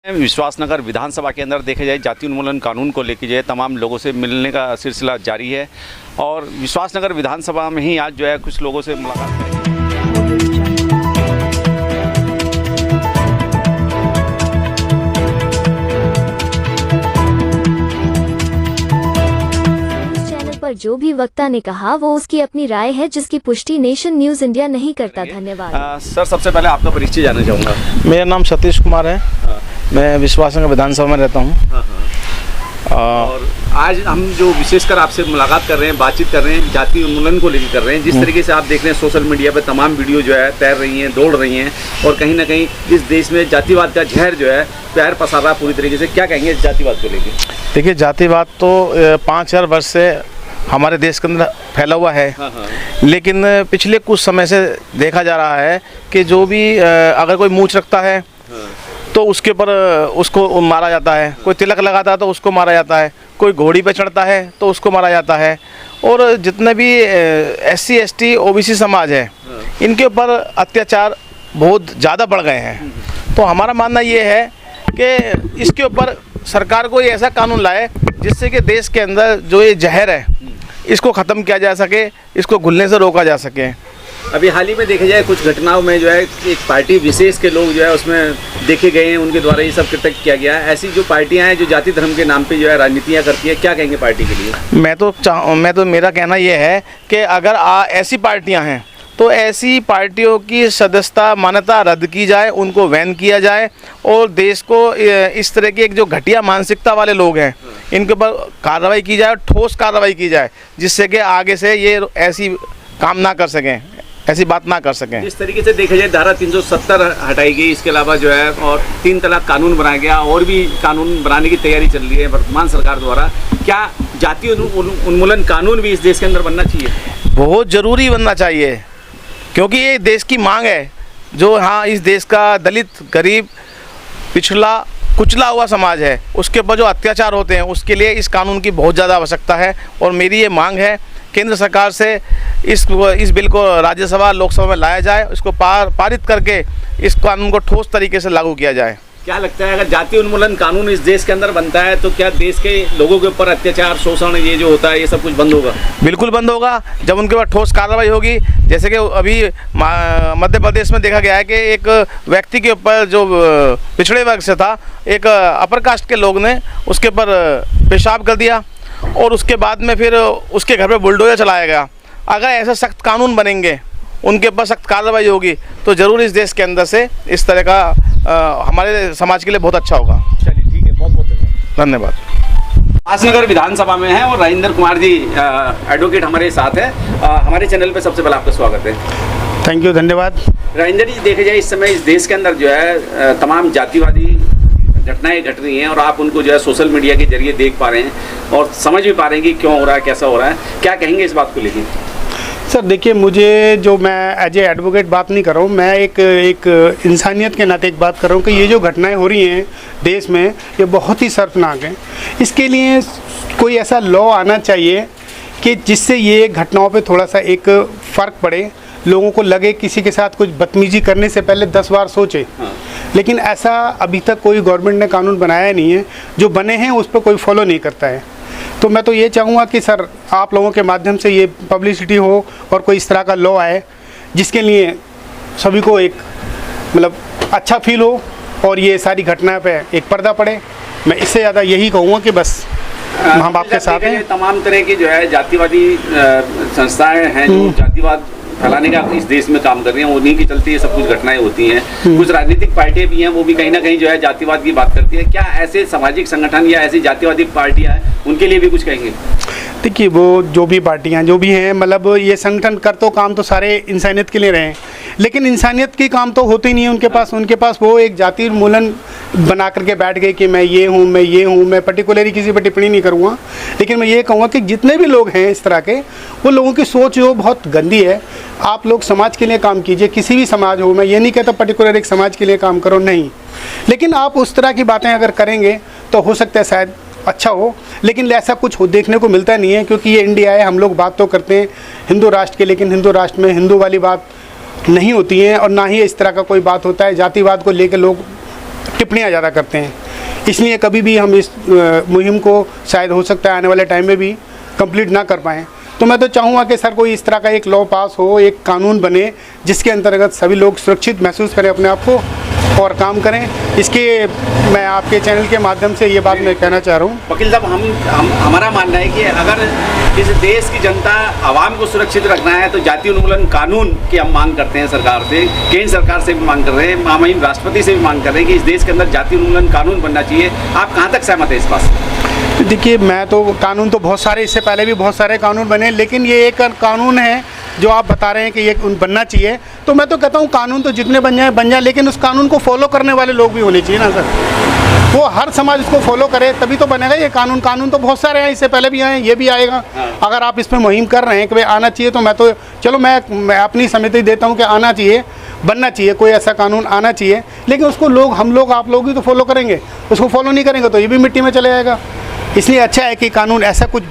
विश्वासनगर विधानसभा के अंदर देखे जाए जाति उन्मूलन कानून को लेकर जो है तमाम लोगों से मिलने का सिलसिला जारी है और विश्वासनगर विधानसभा में ही आज जो है कुछ लोगों से मुलाकात करेंगे। पर जो भी वक्ता ने कहा वो उसकी अपनी राय है जिसकी पुष्टि नेशन न्यूज़ इंडिया नहीं करता। धन्यवाद। सर, सबसे पहले आपका परिचय जानना चाहूँगा। मेरा नाम सतीश कुमार है। मैं विश्वासनगर विधानसभा में रहता हूँ। और आज हम जो विशेषकर आपसे मुलाकात कर रहे हैं, बातचीत कर रहे हैं, जाति उन्मूलन को लेकर कर रहे हैं। जिस तरीके से आप देख रहे हैं सोशल मीडिया पे तमाम वीडियो जो है तैर रही हैं, दौड़ रही हैं और कहीं ना कहीं इस देश में जातिवाद का जहर जो है पैर पसार रहा पूरी तरीके से। क्या कहेंगे इस जातिवाद को लेकर? देखिए, जातिवाद तो 5000 वर्ष से हमारे देश के अंदर फैला हुआ है। लेकिन पिछले कुछ समय से देखा जा रहा है कि जो भी अगर कोई मूंछ रखता है तो उसके ऊपर उसको मारा जाता है, कोई तिलक लगाता है तो उसको मारा जाता है, कोई घोड़ी पे चढ़ता है तो उसको मारा जाता है। और जितने भी SC ST OBC समाज है इनके ऊपर अत्याचार बहुत ज़्यादा बढ़ गए हैं। तो हमारा मानना ये है कि इसके ऊपर सरकार को ये ऐसा कानून लाए जिससे कि देश के अंदर जो ये जहर है इसको ख़त्म किया जा सके, इसको घुलने से रोका जा सके। अभी हाल ही में देखा जाए कुछ घटनाओं में जो है एक पार्टी विशेष के लोग जो है उसमें देखे गए हैं, उनके द्वारा ये सब कृत्य किया गया है। ऐसी जो पार्टियां हैं जो जाति धर्म के नाम पे जो है राजनीतियां करती है, क्या कहेंगे पार्टी के लिए? मेरा कहना ये है कि अगर ऐसी पार्टियां हैं तो ऐसी पार्टियों की सदस्यता मान्यता रद्द की जाए, उनको बैन किया जाए और देश को इस तरह की एक जो घटिया मानसिकता वाले लोग हैं इनके ऊपर कार्रवाई की जाए, ठोस कार्रवाई की जाए, जिससे कि आगे से ये ऐसी काम ना कर सकें, ऐसी बात ना कर सकें। इस तरीके से देखा जाए धारा 370 हटाई गई, इसके अलावा जो है और 3 तलाक कानून बनाया गया और भी कानून बनाने की तैयारी चल रही है वर्तमान सरकार द्वारा। क्या जाति उन्मूलन कानून भी इस देश के अंदर बनना चाहिए? बहुत ज़रूरी बनना चाहिए, क्योंकि ये देश की मांग है। जो इस देश का दलित, गरीब, पिछड़ा, कुचला हुआ समाज है उसके ऊपर जो अत्याचार होते हैं उसके लिए इस कानून की बहुत ज़्यादा आवश्यकता है। और मेरी ये मांग है केंद्र सरकार से इस बिल को राज्यसभा लोकसभा में लाया जाए, इसको पारित करके इस कानून को ठोस तरीके से लागू किया जाए। क्या लगता है अगर जाति उन्मूलन कानून इस देश के अंदर बनता है तो क्या देश के लोगों के ऊपर अत्याचार, शोषण ये जो होता है ये सब कुछ बंद होगा? बिल्कुल बंद होगा जब उनके ऊपर ठोस कार्रवाई होगी। जैसे कि अभी मध्य प्रदेश में देखा गया है कि एक व्यक्ति के ऊपर जो पिछड़े वर्ग से था, एक अपर कास्ट के लोग ने उसके ऊपर पेशाब कर दिया और उसके बाद में फिर उसके घर पे बुलडोजर चलाया गया। अगर ऐसे सख्त कानून बनेंगे, उनके ऊपर सख्त कार्रवाई होगी तो ज़रूर इस देश के अंदर से इस तरह का हमारे समाज के लिए बहुत अच्छा होगा। चलिए, ठीक है, बहुत बहुत धन्यवाद। विश्वासनगर विधानसभा में है और राजेंद्र कुमार जी एडवोकेट हमारे साथ है। हमारे चैनल पे सबसे पहले आपका स्वागत है। थैंक यू, धन्यवाद। राजेंद्र जी, देखा जाए इस समय इस देश के अंदर जो है तमाम जातिवादी घटनाएं घट रही हैं और आप उनको जो है सोशल मीडिया के जरिए देख पा रहे हैं और समझ भी पा रहे हैं कि क्यों हो रहा है, कैसा हो रहा है। क्या कहेंगे इस बात को लेकर? सर देखिए, मुझे जो मैं एज ए एडवोकेट बात नहीं कर रहा हूँ, मैं एक इंसानियत के नाते एक बात कर रहा हूँ कि ये जो घटनाएं हो रही हैं देश में ये बहुत ही शर्मनाक हैं। इसके लिए कोई ऐसा लॉ आना चाहिए कि जिससे ये घटनाओं पे थोड़ा सा एक फ़र्क पड़े, लोगों को लगे किसी के साथ कुछ बदतमीजी करने से पहले 10 बार सोचे। लेकिन ऐसा अभी तक कोई गवर्नमेंट ने कानून बनाया नहीं है, जो बने हैं उस पर कोई फॉलो नहीं करता है। तो मैं तो ये चाहूँगा कि सर आप लोगों के माध्यम से ये पब्लिसिटी हो और कोई इस तरह का लॉ आए जिसके लिए सभी को एक मतलब अच्छा फील हो और ये सारी घटनाएं पे एक पर्दा पड़े। मैं इससे ज़्यादा यही कहूँगा कि बस माँ बाप के साथ हैं। तमाम तरह की जो है जातिवादी संस्थाएं हैं जो जातिवाद फैलाने का इस देश में काम कर रही हैं, उन्हीं की चलती ये सब कुछ घटनाएं होती हैं। कुछ राजनीतिक पार्टियां भी हैं, वो भी कहीं ना कहीं जो है जातिवाद की बात करती है। क्या ऐसे सामाजिक संगठन या ऐसी जातिवादी पार्टियां हैं उनके लिए भी कुछ कहेंगे? देखिए, वो जो भी पार्टियां जो भी हैं, मतलब ये संगठन कर तो काम तो सारे इंसानियत के लिए रहे हैं, लेकिन इंसानियत के काम तो होते ही नहीं है उनके पास वो एक जाति उन्मूलन बना करके बैठ गए कि मैं ये हूँ, मैं ये हूँ। मैं पर्टिकुलरली किसी पर टिप्पणी नहीं करूँगा, लेकिन मैं ये कहूँगा कि जितने भी लोग हैं इस तरह के, वो लोगों की सोच जो बहुत गंदी है। आप लोग समाज के लिए काम कीजिए, किसी भी समाज हो, मैं ये नहीं कहता पर्टिकुलर एक समाज के लिए काम करो, नहीं, लेकिन आप उस तरह की बातें अगर करेंगे तो हो सकता है शायद अच्छा हो। लेकिन ऐसा कुछ देखने को मिलता नहीं है, क्योंकि ये इंडिया है। हम लोग बात तो करते हैं हिंदू राष्ट्र की, लेकिन हिंदू राष्ट्र में हिंदू वाली बात नहीं होती है और ना ही इस तरह का कोई बात होता है। जातिवाद को लेकर लोग टिप्पणियाँ ज़्यादा करते हैं। इसलिए कभी भी हम इस मुहिम को शायद हो सकता है आने वाले टाइम में भी कंप्लीट ना कर पाएँ। तो मैं तो चाहूँगा कि सर कोई इस तरह का एक लॉ पास हो, एक कानून बने जिसके अंतर्गत सभी लोग सुरक्षित महसूस करें अपने आप को और काम करें। इसके मैं आपके चैनल के माध्यम से ये बात मैं कहना चाह रहा हूँ। वकील साहब, हमारा मानना है कि अगर इस देश की जनता आवाम को सुरक्षित रखना है तो जाति उन्मूलन कानून की हम मांग करते हैं सरकार से, केंद्र सरकार से भी मांग कर रहे हैं, महामहिम राष्ट्रपति से भी मांग कर रहे हैं कि इस देश के अंदर जाति उन्मूलन कानून बनना चाहिए। आप कहाँ तक सहमत हैं इस बात से? देखिए, मैं तो कानून तो बहुत सारे, इससे पहले भी बहुत सारे कानून बने, लेकिन ये एक कानून है जो आप बता रहे हैं कि ये बनना चाहिए। तो मैं तो कहता हूँ कानून तो जितने बन जाए, लेकिन उस कानून को फॉलो करने वाले लोग भी होने चाहिए ना सर। वो हर समाज इसको फॉलो करे तभी तो बनेगा ये कानून। कानून तो बहुत सारे हैं, इससे पहले भी आए, ये भी आएगा। अगर आप इसमें मुहिम कर रहे हैं कि भाई आना चाहिए, तो मैं तो चलो मैं अपनी सहमति देता हूँ कि आना चाहिए, बनना चाहिए, कोई ऐसा कानून आना चाहिए। लेकिन उसको हम लोग आप लोग ही तो फॉलो करेंगे, उसको फॉलो नहीं करेंगे तो ये भी मिट्टी में चले जाएगा। इसलिए अच्छा है कि कानून ऐसा कुछ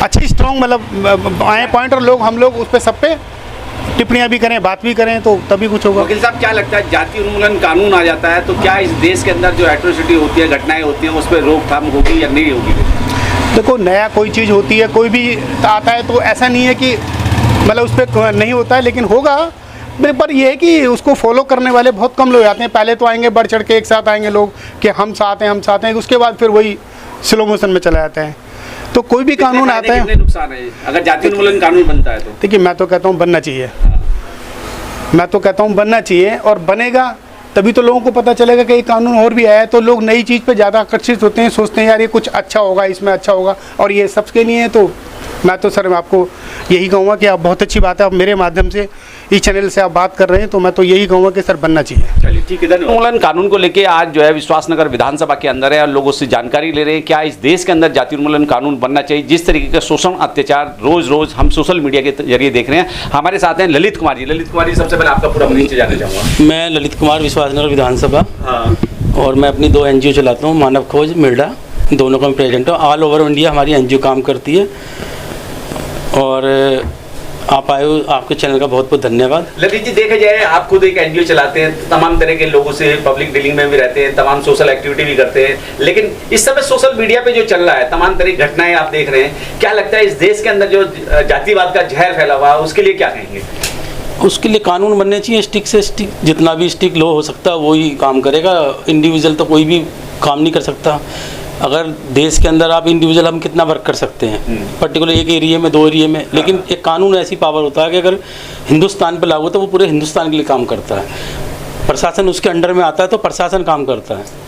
अच्छी स्ट्रॉन्ग मतलब आए पॉइंट, और हम लोग उस पर सब पे टिप्पणियाँ भी करें, बात भी करें, तो तभी कुछ होगा। वकील साहब, क्या लगता है जाति उन्मूलन कानून आ जाता है तो क्या इस देश के अंदर जो एट्रोसिटी होती है, घटनाएं होती हैं, उस पर रोकथाम होगी या नहीं होगी? देखो, नया कोई चीज़ होती है, कोई भी आता है, तो ऐसा नहीं है कि मतलब उस पर नहीं होता है, लेकिन होगा। पर ये है कि उसको फॉलो करने वाले बहुत कम लोग आते हैं। पहले तो आएंगे बढ़ चढ़ के, एक साथ आएंगे लोग कि हम साथ हैं, उसके बाद फिर वही स्लो मोशन में चला जाता है। तो कोई भी कानून आता है, कितने नुकसान है अगर जाति उन्मूलन कानून बनता है तो? देखिए, मैं तो कहता हूँ बनना चाहिए, बनना चाहिए, और बनेगा तभी तो लोगों को पता चलेगा कि ये कानून और भी आया है। तो लोग नई चीज़ पे ज़्यादा आकर्षित होते हैं, सोचते हैं यार ये कुछ अच्छा होगा, इसमें अच्छा होगा, और ये सबके लिए है। तो मैं तो सर आपको यही कहूँगा कि आप बहुत अच्छी बात है, आप मेरे माध्यम से इस चैनल से आप बात कर रहे हैं, तो मैं तो यही कहूँगा कि सर बनना चाहिए। चलिए ठीक है, धन्यवाद। उन्मूलन कानून को लेके आज जो है विश्वासनगर विधानसभा के अंदर है और लोग उससे जानकारी ले रहे हैं क्या इस देश के अंदर जाति उन्मूलन कानून बनना चाहिए। जिस तरीके का शोषण अत्याचार रोज रोज हम सोशल मीडिया के जरिए देख रहे हैं। हमारे साथ हैं ललित कुमार जी। ललित कुमार जी, सबसे पहले आपका पूरा परिचय जानना चाहूँगा। मैं ललित कुमार, विश्वासनगर विधानसभा, हाँ, और मैं अपनी 2 NGO चलाता हूँ, मानव खोज, मिर्डा, दोनों का मैं प्रेसिडेंट हूँ। ऑल ओवर इंडिया हमारी NGO काम करती है, और आप आए हो, आपके चैनल का बहुत बहुत धन्यवाद। ललित जी, देखा जाए आप खुद एक NGO चलाते हैं, तमाम तरह के लोगों से पब्लिक डीलिंग में भी रहते हैं, तमाम सोशल एक्टिविटी भी करते हैं, लेकिन इस समय सोशल मीडिया पे जो चल रहा है, तमाम तरह की घटनाएं आप देख रहे हैं, क्या लगता है इस देश के अंदर जो जातिवाद का जहर फैला हुआ है उसके लिए क्या कहेंगे? उसके लिए कानून बनने चाहिए, स्टिक से स्टिक, जितना भी स्टिक लो हो सकता है वही काम करेगा। इंडिविजुअल तो कोई भी काम नहीं कर सकता। अगर देश के अंदर आप इंडिविजुअल हम कितना वर्क कर सकते हैं पर्टिकुलर एक एरिया में, 2 एरिया में, लेकिन एक कानून ऐसी पावर होता है कि अगर हिंदुस्तान पे लागू तो वो पूरे हिंदुस्तान के लिए काम करता है। प्रशासन उसके अंडर में आता है तो प्रशासन काम करता है।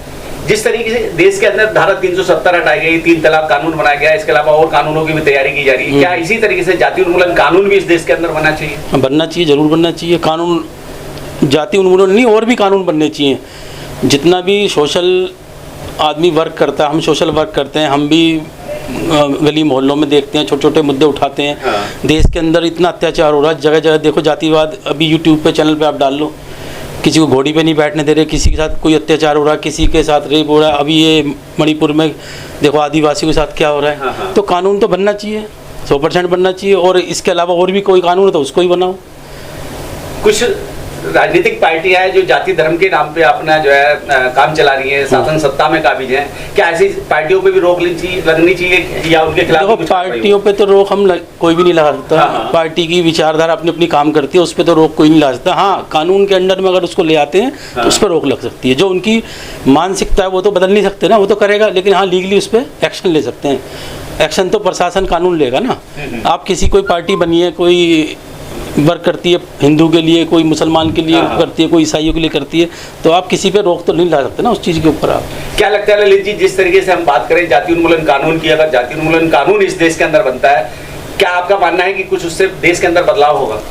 जिस तरीके से देश के अंदर धारा 370 हटाई गई, 3 तलाक कानून बनाया गया, इसके अलावा और कानूनों की भी तैयारी की जा रही है, क्या इसी तरीके से जाति उन्मूलन कानून भी इस देश के अंदर बनना चाहिए? बनना चाहिए, जरूर बनना चाहिए। कानून जाति उन्मूलन नहीं, और भी कानून बनने चाहिए। जितना भी सोशल आदमी वर्क करता है, हम सोशल वर्क करते हैं, हम भी गली मोहल्लों में देखते हैं, छोटे छोटे मुद्दे उठाते हैं। देश के अंदर इतना अत्याचार हो रहा है, जगह जगह देखो जातिवाद। अभी यूट्यूब पे चैनल पे आप डाल लो, किसी को घोड़ी पे नहीं बैठने दे रहे, किसी के साथ कोई अत्याचार हो रहा है, किसी के साथ रेप हो रहा है। अभी ये मणिपुर में देखो आदिवासियों के साथ क्या हो रहा है। तो कानून तो बनना चाहिए, 100% बनना चाहिए, और इसके अलावा और भी कोई कानून है तो उसको ही बनाओ। कुछ राजनीतिक पार्टियां हैं जो जाति धर्म के नाम पे अपना जो है काम चला रही है, शासन सत्ता में काबिज हैं, क्या ऐसी पार्टियों पे भी रोक लगनी चाहिए या उनके खिलाफ? देखो, पार्टियों पे तो रोक कोई भी नहीं लगा सकता। पार्टी की विचारधारा अपनी अपनी काम करती है, उस पर तो रोक कोई नहीं लगा सकता। हाँ, कानून के अंडर में अगर उसको ले आते हैं तो उस पर रोक लग सकती है। जो उनकी मानसिकता है वो तो बदल नहीं सकते ना, वो तो करेगा, लेकिन हाँ लीगली उस पर एक्शन ले सकते हैं। एक्शन तो प्रशासन कानून लेगा ना। आप किसी कोई पार्टी बनिए, कोई वर्क करती है हिंदू के लिए, कोई मुसलमान के लिए करती है, कोई ईसाइयों के लिए करती है, तो आप किसी पे रोक तो नहीं ला सकते ना उस चीज़ के ऊपर। आप क्या लगता है ललित जी, जिस तरीके से हम बात करें जाति उन्मूलन कानून की, अगर जाति उन्मूलन कानून इस देश के अंदर बनता है, क्या आपका मानना है कि कुछ उससे देश के अंदर बदलाव होगा?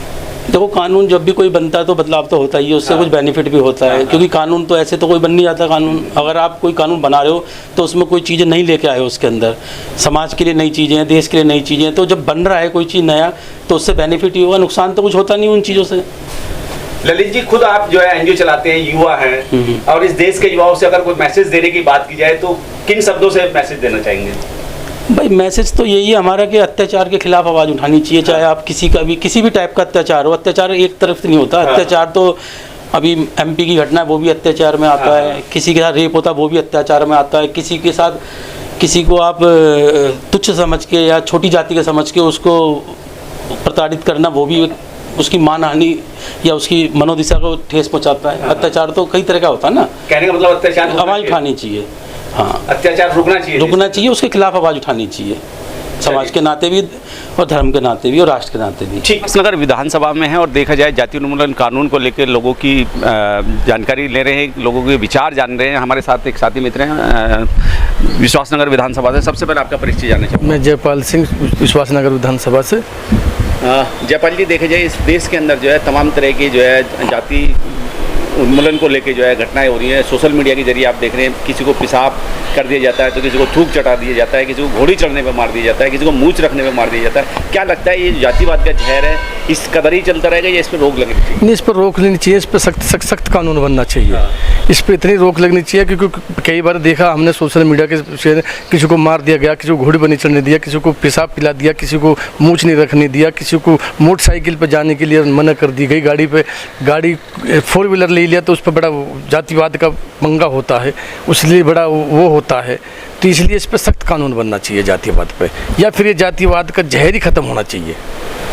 देखो, कानून जब भी कोई बनता है तो बदलाव तो होता ही है, उससे कुछ बेनिफिट भी होता है, क्योंकि कानून तो ऐसे तो कोई बन नहीं जाता। कानून अगर आप कोई कानून बना रहे हो तो उसमें कोई चीज़ें नहीं लेके आए हो, उसके अंदर समाज के लिए नई चीज़ें हैं, देश के लिए नई चीज़ें हैं, तो जब बन रहा है कोई चीज़ नया तो उससे बेनिफिट ही होगा, नुकसान तो कुछ होता नहीं उन चीज़ों से। ललित जी, खुद आप जो है NGO चलाते हैं, युवा हैं, और इस देश के युवाओं से अगर कोई मैसेज देने की बात की जाए तो किन शब्दों से मैसेज देना चाहेंगे? भाई, मैसेज तो यही है हमारा कि अत्याचार के खिलाफ आवाज़ उठानी चाहिए। चाहे आप किसी का भी किसी भी टाइप का अत्याचार हो, अत्याचार एक तरफ से नहीं होता। अत्याचार तो अभी एमपी की घटना है वो भी अत्याचार में आता है, किसी के साथ रेप होता है वो भी अत्याचार में आता है, किसी के साथ किसी को आप तुच्छ समझ के या छोटी जाति का समझ के उसको प्रताड़ित करना वो भी उसकी मानहानि या उसकी मनोदशा को ठेस पहुंचाता है। अत्याचार तो कई तरह का होता है ना। कहने का मतलब अत्याचार आवाज़ उठानी चाहिए, हाँ अत्याचार रुकना चाहिए उसके खिलाफ आवाज़ उठानी चाहिए, समाज के नाते भी और धर्म के नाते भी और राष्ट्र के नाते भी। ठीक, नगर विधानसभा में है और देखा जाए जाति उन्मूलन कानून को लेकर लोगों की जानकारी ले रहे हैं, लोगों के विचार जान रहे हैं। हमारे साथ एक साथी मित्र हैं विश्वासनगर विधानसभा से। सबसे पहले आपका परिचय जानना चाहूँगा। मैं जयपाल सिंह विश्वासनगर विधानसभा से। जयपाल जी, देखा जाए इस देश के अंदर जो है तमाम तरह की जो है जाति उन्मूलन को लेके जो है घटनाएं हो रही हैं। सोशल मीडिया के जरिए आप देख रहे हैं, किसी को पेशाब कर दिया जाता है तो किसी को थूक चटा दिया जाता है, किसी को घोड़ी चढ़ने पे मार दिया जाता है, किसी को मूंछ रखने पे मार दिया जाता है। क्या लगता है ये जातिवाद का जहर है, इस कदर ही चलता रहेगा या इस पर रोक लगनी चाहिए? नहीं, इस पर रोक लेनी चाहिए, इस पर सख्त कानून बनना चाहिए। इस पर इतनी रोक लगनी चाहिए क्योंकि कई बार देखा हमने सोशल मीडिया के, किसी को मार दिया गया, किसी को घोड़ी पर नहीं चढ़ने दिया, किसी को पेशाब पिला दिया, किसी को मूंछ नहीं रखने दिया, किसी को मोटरसाइकिल पर जाने के लिए मना कर दी गई, गाड़ी 4 व्हीलर ले लिया तो उस पर बड़ा जातिवाद का पंगा होता है, उसलिए बड़ा वो होता है। तो इसलिए इस पर सख्त कानून बनना चाहिए जातिवाद पे, या फिर ये जातिवाद का जहर ही खत्म होना चाहिए।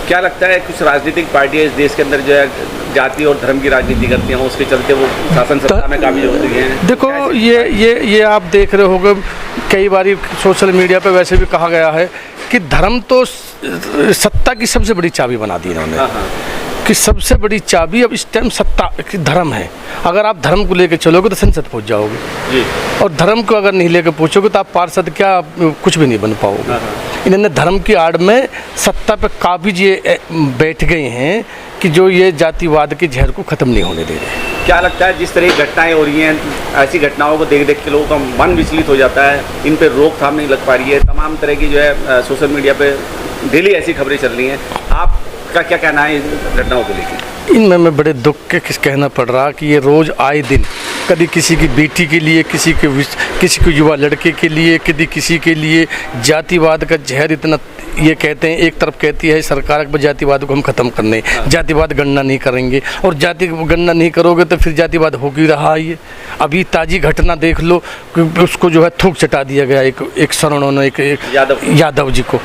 क्या लगता है कुछ राजनीतिक पार्टियां इस देश के अंदर जो है जाति और धर्म की राजनीति करती हैं, उसके चलते वो शासन सत्ता में काबिज होती हैं? देखो ये आप देख रहे होगे, कई बार सोशल मीडिया पे वैसे भी कहा गया है कि धर्म तो सत्ता की सबसे बड़ी चाबी बना दी इन्होंने, कि सबसे बड़ी चाबी अब इस टाइम सत्ता की धर्म है। अगर आप धर्म को लेकर चलोगे तो संसद पहुंच जाओगे जी, और धर्म को अगर नहीं लेकर पहुंचोगे तो आप पार्षद क्या कुछ भी नहीं बन पाओगे। इन्होंने धर्म की आड़ में सत्ता पे काबिज ये बैठ गए हैं कि जो ये जातिवाद के जहर को ख़त्म नहीं होने दे रहे। क्या लगता है जिस तरह की घटनाएं हो रही हैं, ऐसी घटनाओं को देख देख के लोगों का मन विचलित हो जाता है, इन पर रोकथाम नहीं लग पा रही है, तमाम तरह की जो है सोशल मीडिया पे डेली ऐसी खबरें चल रही हैं, आपका क्या कहना है इन घटनाओं को लेकर? इनमें मैं बड़े दुख के कहना पड़ रहा कि ये रोज़ आए दिन कभी किसी की बेटी के लिए, किसी के युवा लड़के के लिए, कभी किसी के लिए जातिवाद का जहर इतना। ये कहते हैं, एक तरफ कहती है सरकार कि जातिवाद को हम ख़त्म करने, जातिवाद गणना नहीं करेंगे, और जाति गणना नहीं करोगे तो फिर जातिवाद हो ही रहा है। ये अभी ताज़ी घटना देख लो कि उसको जो है थूक चटा दिया गया एक सवर्णों ने, एक यादव जी को,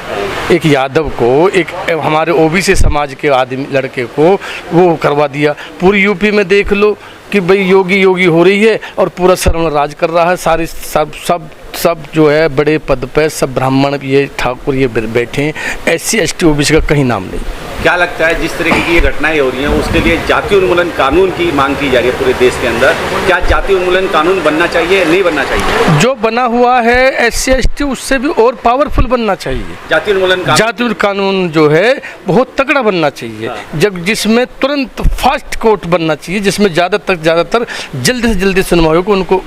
एक यादव को, एक हमारे ओबीसी समाज के आदमी लड़के को वो करवा दिया। पूरी यूपी में देख लो कि भाई योगी हो रही है और पूरा सवर्ण राज कर रहा है। सारे सब जो है बड़े पद पे सब ब्राह्मण, ये ठाकुर ये बैठे हैं, SC ST OBC का कहीं नाम नहीं। क्या लगता है जिस तरीके की ये घटनाएं हो रही हैं उसके लिए जाति उन्मूलन कानून की मांग की जा रही है पूरे देश के अंदर, क्या जाति उन्मूलन कानून बनना चाहिए, नहीं बनना चाहिए? जो बना हुआ है SC ST उससे भी और पावरफुल बनना चाहिए। जाति उन्मूलन कानून जो है बहुत तगड़ा बनना चाहिए, जब जिसमें तुरंत फास्ट कोर्ट बनना चाहिए, जिसमें ज़्यादातर जल्दी से जल्दी सुनवाई को उनको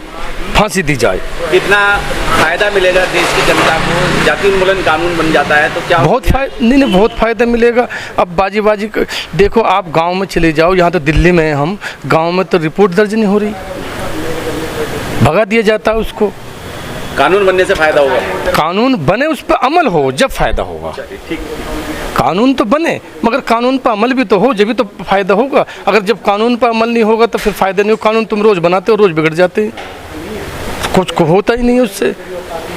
फांसी दी जाए। कितना फायदा मिलेगा देश की जनता को जाति उन्मूलन कानून बन जाता है तो? क्या बहुत फ़ायदा मिलेगा। अब बाजी देखो, आप गांव में चले जाओ, यहाँ तो दिल्ली में हम, गांव में तो रिपोर्ट दर्ज नहीं हो रही, भगा दिया जाता है उसको। कानून बनने से फायदा होगा? कानून बने, उस पर अमल हो, जब फायदा होगा। ठीक, कानून तो बने मगर कानून पर अमल भी तो हो, जब भी तो फायदा होगा। अगर जब कानून पर अमल नहीं होगा तो फिर फायदा नहीं हो। कानून तुम रोज़ बनाते हो, रोज़ बिगड़ जाते हैं, कुछ होता ही नहीं उससे।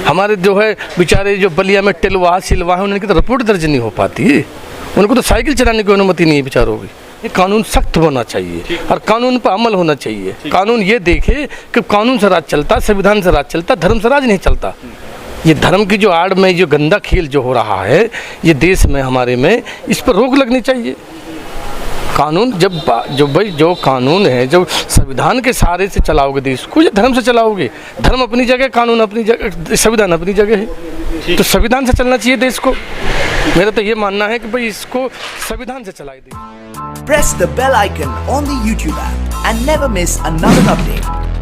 हमारे जो है बेचारे जो बलिया में टिलवा सिलवा है, उनकी तो रिपोर्ट दर्ज नहीं हो पाती, उनको तो साइकिल चलाने की अनुमति नहीं है बेचारों की। ये कानून सख्त होना चाहिए और कानून पर अमल होना चाहिए। कानून ये देखे कि कानून से राज चलता, संविधान से राज चलता, धर्म से राज नहीं चलता। ये धर्म की जो आड़ में जो गंदा खेल जो हो रहा है ये देश में हमारे में, इस पर रोक लगनी चाहिए। कानून जो कानून है, जो संविधान के सहारे से चलाओगे देश को, या धर्म से चलाओगे, धर्म अपनी जगह, कानून अपनी जगह, संविधान अपनी जगह है, तो संविधान से चलना चाहिए देश को। मेरा तो ये मानना है कि भाई इसको संविधान से चलाई दे। Press the bell icon on the YouTube app and never miss another update.